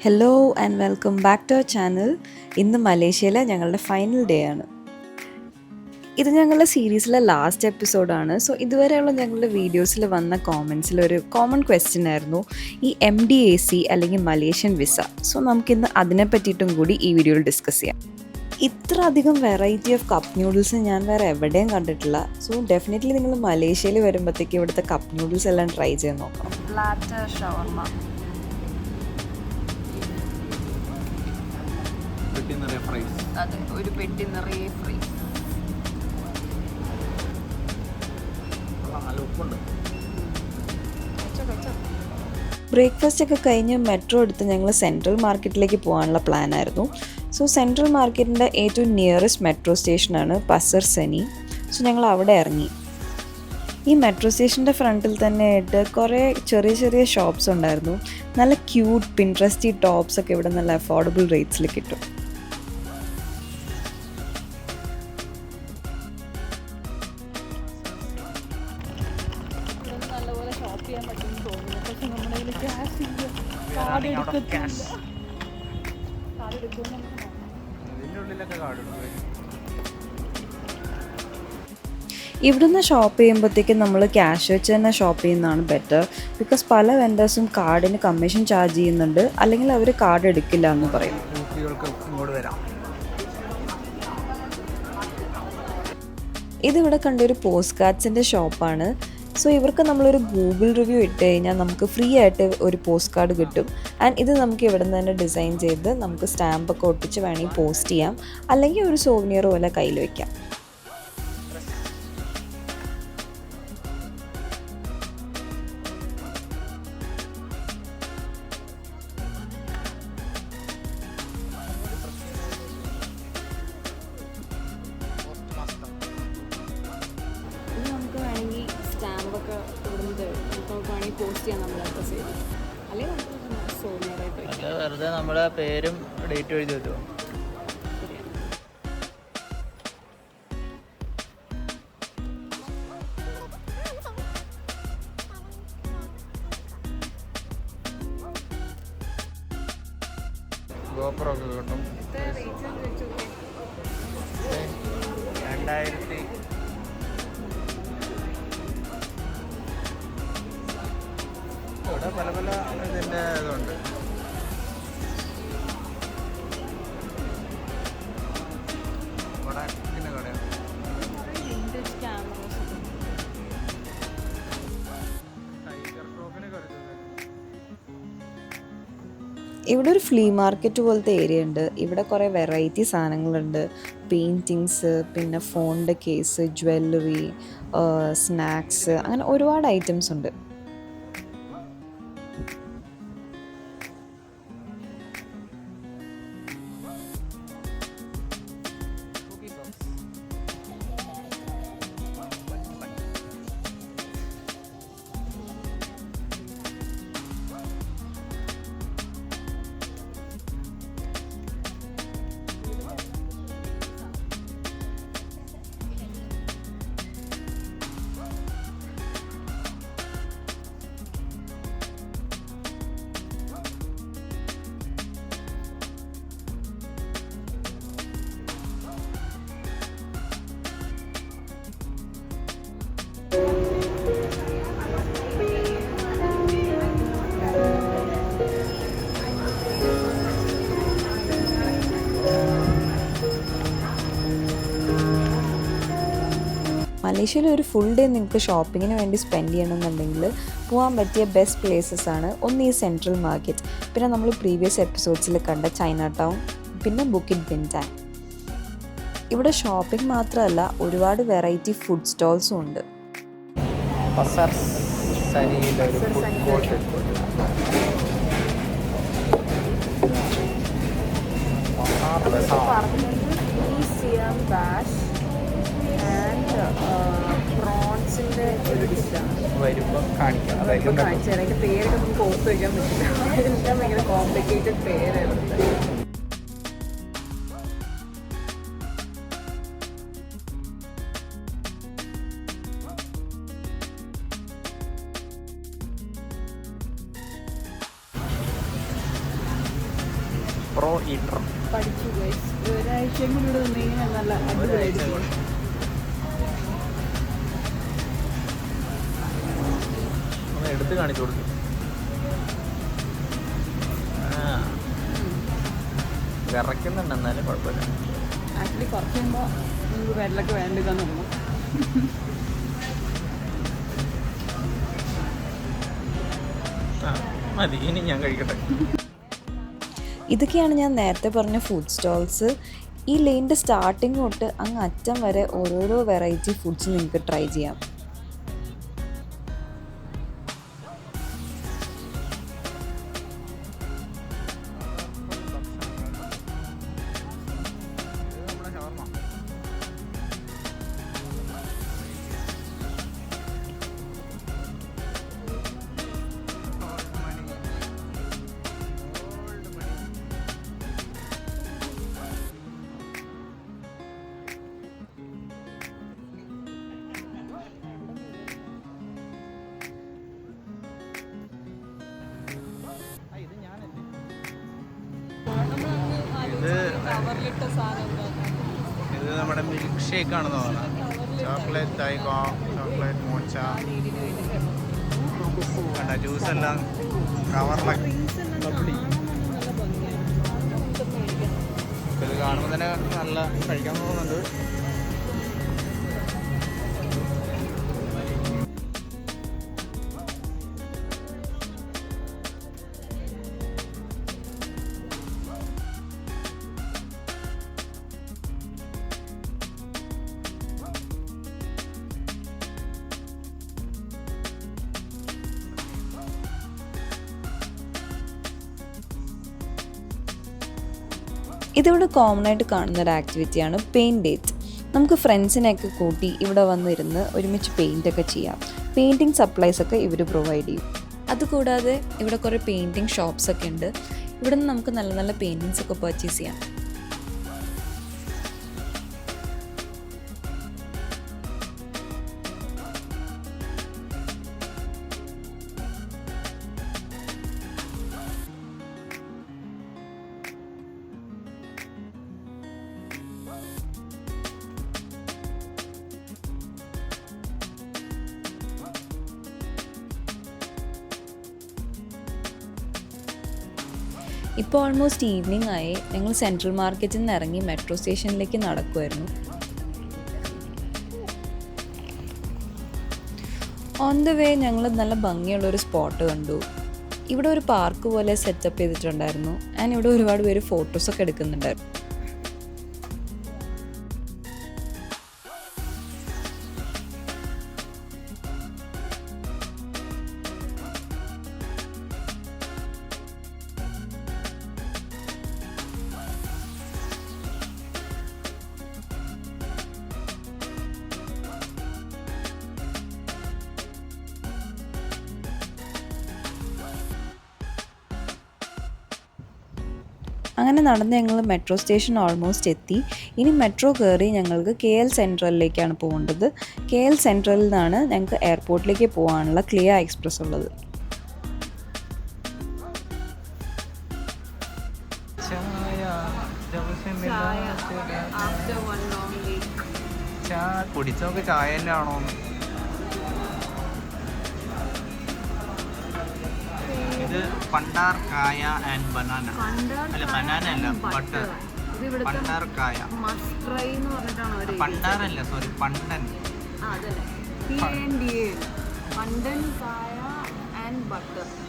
Hello and welcome back to our channel. ഇന്ന് മലേഷ്യയിലെ ഞങ്ങളുടെ ഫൈനൽ ഡേ ആണ്. ഇത് ഞങ്ങളുടെ സീരീസിലെ ലാസ്റ്റ് എപ്പിസോഡാണ്. സോ ഇതുവരെയുള്ള ഞങ്ങളുടെ വീഡിയോസിൽ വന്ന കോമൻസിൽ ഒരു കോമൺ ക്വസ്റ്റ്യൻ ആയിരുന്നു ഈ MDAC അല്ലെങ്കിൽ മലേഷ്യൻ വിസ. സോ നമുക്കിന്ന് അതിനെ പറ്റിയിട്ടും കൂടി ഈ വീഡിയോയിൽ ഡിസ്കസ് ചെയ്യാം. ഇത്ര അധികം വെറൈറ്റി ഓഫ് കപ്പ് ന്യൂഡിൽസ് ഞാൻ വേറെ എവിടെയും കണ്ടിട്ടില്ല. സോ ഡെഫിനറ്റ്ലി നിങ്ങൾ മലേഷ്യയിൽ വരുമ്പോഴത്തേക്ക് ഇവിടുത്തെ കപ്പ് ന്യൂഡിൽസ് എല്ലാം ട്രൈ ചെയ്ത് നോക്കണം. പ്ലാറ്റർ ഷവർമ, അതെ, ഒരു പെട്ടി നിറയെ ഫ്രൈസ്. ബ്രേക്ക്ഫാസ്റ്റ് ഒക്കെ കഴിഞ്ഞ് മെട്രോ എടുത്ത് ഞങ്ങൾ സെൻട്രൽ മാർക്കറ്റിലേക്ക് പോകാനുള്ള പ്ലാൻ ആയിരുന്നു. സോ സെൻട്രൽ മാർക്കറ്റിൻ്റെ ഏറ്റവും നിയറസ്റ്റ് മെട്രോ സ്റ്റേഷനാണ് പസർ സനി. സോ ഞങ്ങൾ അവിടെ ഇറങ്ങി. ഈ മെട്രോ സ്റ്റേഷൻ്റെ ഫ്രണ്ടിൽ തന്നെ ആയിട്ട് കുറേ ചെറിയ ചെറിയ ഷോപ്സ് ഉണ്ടായിരുന്നു. നല്ല ക്യൂട്ട് പിൻട്രസ്റ്റി ടോപ്സ് ഒക്കെ ഇവിടെ നല്ല അഫോർഡബിൾ റേറ്റ്സിൽ കിട്ടും. നല്ലപോലെ ഷോപ്പ് ചെയ്യാൻ പറ്റുമെന്ന് തോന്നുന്നു. പക്ഷെ നമ്മുടെ കയ്യിൽ ക്യാഷ് ഇല്ല. കാർഡ് എടുക്കുന്നില്ല. ഇവിടുന്ന് ഷോപ്പ് ചെയ്യുമ്പോഴത്തേക്കും നമ്മൾ ക്യാഷ് വെച്ച് തന്നെ ഷോപ്പ് ചെയ്യുന്നതാണ് ബെറ്റർ. ബിക്കോസ് പല വെൻഡേഴ്സും കാർഡിന് കമ്മീഷൻ ചാർജ് ചെയ്യുന്നുണ്ട്, അല്ലെങ്കിൽ അവർ കാർഡ് എടുക്കില്ല എന്ന് പറയും. ഇതിവിടെ കണ്ടൊരു പോസ്റ്റ് കാർഡ്സിൻ്റെ ഷോപ്പാണ്. സോ ഇവർക്ക് നമ്മളൊരു ഗൂഗിൾ റിവ്യൂ ഇട്ട് കഴിഞ്ഞാൽ നമുക്ക് ഫ്രീ ആയിട്ട് ഒരു പോസ്റ്റ് കാർഡ് കിട്ടും. ആൻഡ് ഇത് നമുക്ക് ഇവിടെ നിന്ന് തന്നെ ഡിസൈൻ ചെയ്ത് നമുക്ക് സ്റ്റാമ്പൊക്കെ ഒട്ടിച്ച് വേണമെങ്കിൽ പോസ്റ്റ് ചെയ്യാം, അല്ലെങ്കിൽ ഒരു സോവനിയർ പോലെ കയ്യിൽ വയ്ക്കാം. സ്റ്റാമ്പൊക്കെ ഇവിടുന്ന് നമുക്ക് വേണമെങ്കിൽ പോസ്റ്റ് ചെയ്യാം നമ്മളൊക്കെ ചെയ്ത്, അല്ലെങ്കിൽ നമുക്ക് സോനിയറായിട്ട് വെറുതെ നമ്മുടെ പേരും ഡേറ്റ് എഴുതി വെച്ചോ. ഗോപ്രൊക്കെ കിട്ടും. 2000 ഇവിടെ പല പല ഇതിൻ്റെ ഇതുണ്ട്. ഇവിടെ പിന്നെ കടയാണ്. ഇവിടെ ഒരു ഫ്ലീ മാർക്കറ്റ് പോലത്തെ ഏരിയ ഉണ്ട്. ഇവിടെ കുറേ വെറൈറ്റി സാധനങ്ങളുണ്ട്. പെയിൻറ്റിങ്സ്, പിന്നെ ഫോണിൻ്റെ കേസ്, ജ്വല്ലറി, സ്നാക്സ്, അങ്ങനെ ഒരുപാട് ഐറ്റംസ് ഉണ്ട്. മലേഷ്യയിൽ ഒരു ഫുൾ ഡേ നിങ്ങൾക്ക് ഷോപ്പിങ്ങിന് വേണ്ടി സ്പെൻഡ് ചെയ്യണമെന്നുണ്ടെങ്കിൽ പോകാൻ പറ്റിയ ബെസ്റ്റ് പ്ലേസസ് ആണ്. ഒന്ന് ഈ സെൻട്രൽ മാർക്കറ്റ്, പിന്നെ നമ്മൾ പ്രീവിയസ് എപ്പിസോഡ്സിൽ കണ്ട ചൈന ടൗൺ, പിന്നെ ബുക്കിറ്റ് ബിൻറ്റാൻ. ഇവിടെ ഷോപ്പിംഗ് മാത്രമല്ല, ഒരുപാട് വെറൈറ്റി ഫുഡ് സ്റ്റോൾസും ഉണ്ട്. പ്രോൺസിൻ്റെ ഒരു ഡിഷാണ്. വരുമ്പോൾ കാണിക്കാം. കാണിച്ചു തരാം. അതിൻ്റെ പേരൊക്കെ നമുക്ക് ഓർത്ത് വയ്ക്കാൻ പറ്റില്ല. എല്ലാം ഭയങ്കര കോംപ്ലിക്കേറ്റഡ് പേരായിരുന്നു. Pro eater. പഠിച്ചു ഒരാഴ്ചയും കൂടി ഇവിടെ നിന്നെങ്കിൽ നല്ല അടിപൊളിയായിരിക്കും. ഒന്ന് എടുത്ത് കാണിച്ചു കൊടുക്കും. വിറയ്ക്കുന്നുണ്ട്, എന്നാലും കുഴപ്പമില്ല. ആക്ച്വലി കുറച്ച് കഴിയുമ്പോൾ നമുക്ക് വെള്ളമൊക്കെ വേണ്ടതെന്ന് തോന്നുന്നു. മതി, ഇനി ഞാൻ കഴിക്കട്ടെ. ഇതൊക്കെയാണ് ഞാൻ നേരത്തെ പറഞ്ഞ ഫുഡ് സ്റ്റോൾസ്. ഈ ലെയിൻ്റെ സ്റ്റാർട്ടിങ് തൊട്ട് അങ്ങ് അറ്റം വരെ ഓരോരോ വെറൈറ്റി ഫുഡ്സ് നിങ്ങൾക്ക് ട്രൈ ചെയ്യാം. ഇത് നമ്മുടെ മിൽക്ക് ഷേക്ക് ആണെന്ന് തോന്നുന്നത്. ചോക്ലേറ്റ് തൈകോ, ചോക്ലേറ്റ് മോച്ച, കണ്ട ജ്യൂസ് എല്ലാം കവറിലൊക്കെ. ഇത് കാണുമ്പോൾ തന്നെ നല്ല കഴിക്കാൻ തോന്നുന്നുണ്ട്. ഇതിവിടെ കോമൺ ആയിട്ട് കാണുന്ന ഒരു ആക്ടിവിറ്റിയാണ് പെയിൻറ് ഡേറ്റ്. നമുക്ക് ഫ്രണ്ട്സിനെയൊക്കെ കൂട്ടി ഇവിടെ വന്നിരുന്ന് ഒരുമിച്ച് പെയിൻ്റൊക്കെ ചെയ്യാം. പെയിൻറ്റിങ് സപ്ലൈസൊക്കെ ഇവർ പ്രൊവൈഡ് ചെയ്യും. അതുകൂടാതെ ഇവിടെ കുറേ പെയിൻറ്റിങ് ഷോപ്സൊക്കെ ഉണ്ട്. ഇവിടെ നിന്ന് നമുക്ക് നല്ല നല്ല പെയിൻറ്റിങ്സ് ഒക്കെ പർച്ചേസ് ചെയ്യാം. ഇപ്പോൾ ഓൾമോസ്റ്റ് ഈവനിങ് ആയി. ഞങ്ങൾ സെൻട്രൽ മാർക്കറ്റിൽ നിന്ന് ഇറങ്ങി മെട്രോ സ്റ്റേഷനിലേക്ക് നടക്കുമായിരുന്നു. ഓൺ ദ വേ ഞങ്ങൾ നല്ല ഭംഗിയുള്ളൊരു സ്പോട്ട് കണ്ടു. ഇവിടെ ഒരു പാർക്ക് പോലെ സെറ്റപ്പ് ചെയ്തിട്ടുണ്ടായിരുന്നു. ആൻഡ് ഇവിടെ ഒരുപാട് പേര് ഫോട്ടോസൊക്കെ എടുക്കുന്നുണ്ടായിരുന്നു. അങ്ങനെ നടന്ന് ഞങ്ങൾ മെട്രോ സ്റ്റേഷൻ ഓൾമോസ്റ്റ് എത്തി. ഇനി മെട്രോ കയറി ഞങ്ങൾക്ക് KL സെൻട്രലിലേക്കാണ് പോകേണ്ടത്. KL സെൻട്രലിൽ നിന്നാണ് ഞങ്ങൾക്ക് എയർപോർട്ടിലേക്ക് പോകാനുള്ള ക്ലിയ എക്സ്പ്രസ് ഉള്ളത്. കുടിച്ചൊക്കെ ചായ തന്നെ ആണോ? ഇത് പണ്ടാർ കായ ആൻഡ് ബനാന. അല്ല, ബനാന അല്ല, ബട്ടർ. പണ്ടാർ കായ, പണ്ടാറല്ല, സോറി, പണ്ടൻ.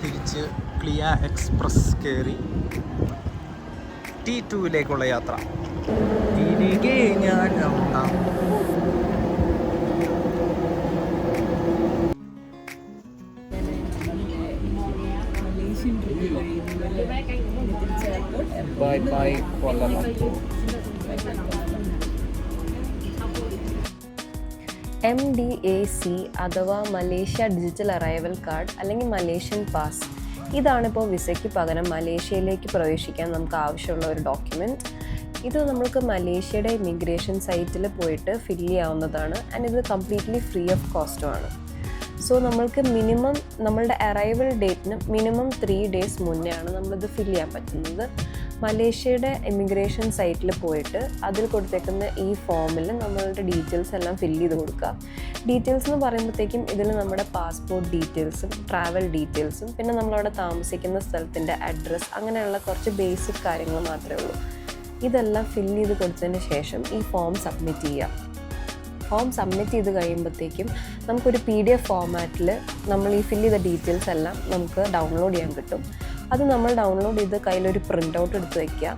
തിരിച്ച് ക്ലിയ എക്സ്പ്രസ് കയറി T2ലേക്കുള്ള യാത്ര. തിരികെ ഞാൻ ബൈ ബൈ കൊല്ലം. MDAC അഥവാ മലേഷ്യ ഡിജിറ്റൽ അറൈവൽ കാർഡ് അല്ലെങ്കിൽ മലേഷ്യൻ പാസ്. ഇതാണിപ്പോൾ വിസയ്ക്ക് പകരം മലേഷ്യയിലേക്ക് പ്രവേശിക്കാൻ നമുക്ക് ആവശ്യമുള്ള ഒരു ഡോക്യുമെൻറ്റ്. ഇത് നമുക്ക് മലേഷ്യയുടെ ഇമിഗ്രേഷൻ സൈറ്റിൽ പോയിട്ട് ഫില്ല് ചെയ്യാവുന്നതാണ്. ആൻഡ് ഇത് കംപ്ലീറ്റ്ലി ഫ്രീ ഓഫ് കോസ്റ്റുമാണ്. സോ നമ്മൾക്ക് മിനിമം നമ്മളുടെ അറൈവൽ ഡേറ്റിന് മിനിമം 3 days മുന്നെയാണ് നമ്മളിത് ഫില്ല് ചെയ്യാൻ പറ്റുന്നത്. മലേഷ്യയുടെ ഇമിഗ്രേഷൻ സൈറ്റിൽ പോയിട്ട് അതിൽ കൊടുത്തേക്കുന്ന ഈ ഫോമിൽ നമ്മളുടെ ഡീറ്റെയിൽസ് എല്ലാം ഫില്ല് ചെയ്ത് കൊടുക്കുക. ഡീറ്റെയിൽസ് എന്ന് പറയുമ്പോഴത്തേക്കും ഇതിൽ നമ്മുടെ പാസ്പോർട്ട് ഡീറ്റെയിൽസും ട്രാവൽ ഡീറ്റെയിൽസും പിന്നെ നമ്മളവിടെ താമസിക്കുന്ന സ്ഥലത്തിൻ്റെ അഡ്രസ്സ് അങ്ങനെയുള്ള കുറച്ച് ബേസിക് കാര്യങ്ങൾ മാത്രമേ ഉള്ളൂ. ഇതെല്ലാം ഫില്ല് ചെയ്ത് കൊടുത്തതിന് ശേഷം ഈ ഫോം സബ്മിറ്റ് ചെയ്യാം. ഫോം സബ്മിറ്റ് ചെയ്ത് കഴിയുമ്പോഴത്തേക്കും നമുക്കൊരു PDF ഫോമാറ്റിൽ നമ്മൾ ഈ ഫില്ല് ചെയ്ത ഡീറ്റെയിൽസ് എല്ലാം നമുക്ക് ഡൗൺലോഡ് ചെയ്യാൻ കിട്ടും. അത് നമ്മൾ ഡൗൺലോഡ് ചെയ്ത് കയ്യിലൊരു പ്രിൻ്റ് ഔട്ട് എടുത്ത് വയ്ക്കുക.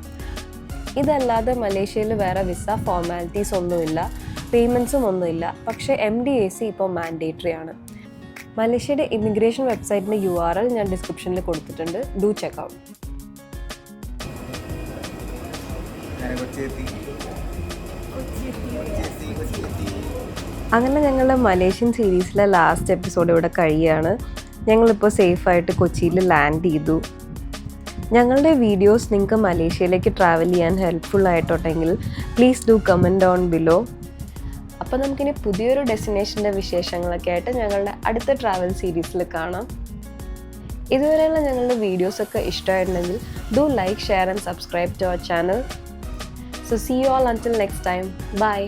ഇതല്ലാതെ മലേഷ്യയിൽ വേറെ വിസ ഫോർമാലിറ്റീസ് ഒന്നുമില്ല, പേയ്മെൻറ്റ്സും ഒന്നുമില്ല. പക്ഷേ MDAC ഇപ്പോൾ മാൻഡേറ്ററി ആണ്. മലേഷ്യയുടെ ഇമിഗ്രേഷൻ വെബ്സൈറ്റിൻ്റെ URL ഞാൻ ഡിസ്ക്രിപ്ഷനിൽ കൊടുത്തിട്ടുണ്ട്. Do check out. അങ്ങനെ ഞങ്ങളുടെ മലേഷ്യൻ സീരീസിലെ ലാസ്റ്റ് എപ്പിസോഡ് ഇവിടെ കഴിയുകയാണ്. ഞങ്ങളിപ്പോൾ സേഫായിട്ട് കൊച്ചിയിൽ ലാൻഡ് ചെയ്തു. ഞങ്ങളുടെ വീഡിയോസ് നിങ്ങൾക്ക് മലേഷ്യയിലേക്ക് ട്രാവൽ ചെയ്യാൻ ഹെൽപ്ഫുൾ ആയിട്ടുണ്ടെങ്കിൽ please do comment down below. അപ്പോൾ നമുക്കിനി പുതിയൊരു ഡെസ്റ്റിനേഷൻ്റെ വിശേഷങ്ങളൊക്കെ ആയിട്ട് ഞങ്ങളുടെ അടുത്ത ട്രാവൽ സീരീസിൽ കാണാം. ഇതുവരെയുള്ള ഞങ്ങളുടെ വീഡിയോസൊക്കെ ഇഷ്ടമായിട്ടുണ്ടെങ്കിൽ do like, share and subscribe to our channel. So see you all until next time. Bye.